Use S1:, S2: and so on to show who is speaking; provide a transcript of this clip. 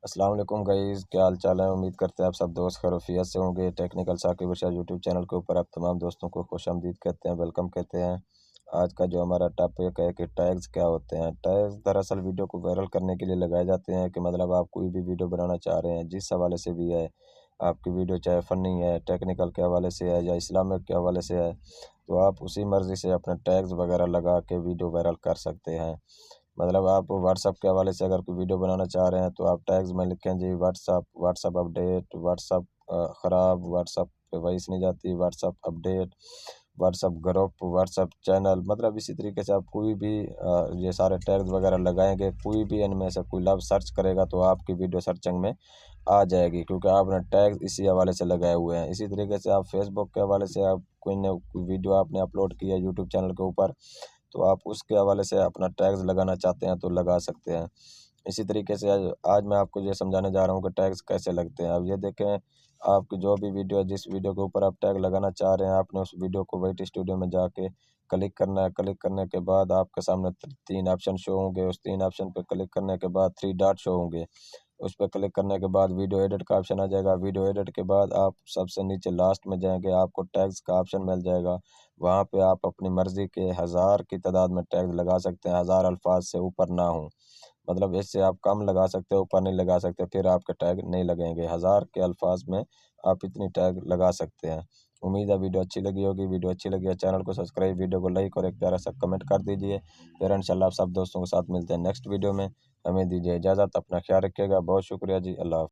S1: अस्सलाम वालेकुम गाइस, क्या हाल चाल है। उम्मीद करते हैं आप सब दोस्त खैरियत से होंगे। टेक्निकल साकिब इरशाद यूट्यूब चैनल के ऊपर आप तमाम दोस्तों को खुशामदीद कहते हैं, वेलकम कहते हैं। आज का जो हमारा टॉपिक है कि टैग्स क्या होते हैं। टैग्स दरअसल वीडियो को वायरल करने के लिए लगाए जाते हैं कि मतलब आप कोई भी वीडियो बनाना चाह रहे हैं, जिस हवाले से भी है, आपकी वीडियो चाहे फ़नी है, टेक्निकल के हवाले से है या इस्लामिक के हवाले से है, तो आप उसी मर्ज़ी से अपने टैग्स वगैरह लगा के वीडियो वायरल कर सकते हैं। मतलब आप व्हाट्सअप के हवाले से अगर कोई वीडियो बनाना चाह रहे हैं तो आप टैग्स में लिखें जी व्हाट्सअप अपडेट, व्हाट्सअप ख़राब, व्हाट्सअप पे वॉइस नहीं जाती, WhatsApp update, WhatsApp group, WhatsApp channel, मतलब इसी तरीके से आप कोई भी ये सारे टैग्स वगैरह लगाएंगे, कोई भी इनमें से कोई लफ्ज़ सर्च करेगा तो आपकी वीडियो सर्चिंग में आ जाएगी, क्योंकि आपने टैग्स इसी हवाले से लगाए हुए हैं। इसी तरीके से आप फेसबुक के हवाले से आप कोई न कोई वीडियो आपने अपलोड की है यूट्यूब चैनल के ऊपर, तो आप उसके हवाले से अपना टैग्स लगाना चाहते हैं तो लगा सकते हैं। इसी तरीके से आज आज मैं आपको ये समझाने जा रहा हूँ कि टैग्स कैसे लगते हैं। अब ये देखें, आपकी जो भी वीडियो है, जिस वीडियो के ऊपर आप टैग लगाना चाह रहे हैं, आपने उस वीडियो को वाइट स्टूडियो में जाके क्लिक करना है। क्लिक करने के बाद आपके सामने 3 ऑप्शन शो होंगे। उस 3 ऑप्शन पे क्लिक करने के बाद 3 डॉट शो होंगे। उस पे क्लिक करने के बाद वीडियो एडिट का ऑप्शन आ जाएगा। वीडियो एडिट के बाद आप सबसे नीचे लास्ट में जाएँगे, आपको टैग्स का ऑप्शन मिल जाएगा। वहाँ पे आप अपनी मर्ज़ी के 1000 की तादाद में टैग लगा सकते हैं, 1000 अल्फ़ाज से ऊपर ना हो। मतलब इससे आप कम लगा सकते हो, ऊपर नहीं लगा सकते, फिर आपके टैग नहीं लगेंगे। 1000 के अल्फ़ाज में आप इतनी टैग लगा सकते हैं। उम्मीद है वीडियो अच्छी लगी होगी। वीडियो अच्छी लगी है चैनल को सब्सक्राइब, वीडियो को लाइक और एक प्यारा सा कमेंट कर दीजिए। फिर इंशाल्लाह आप सब दोस्तों के साथ मिलते हैं नेक्स्ट वीडियो में। हमें दीजिए इजाज़त, अपना ख्याल रखिएगा। बहुत शुक्रिया जी, अल्लाह हाफ़िज़।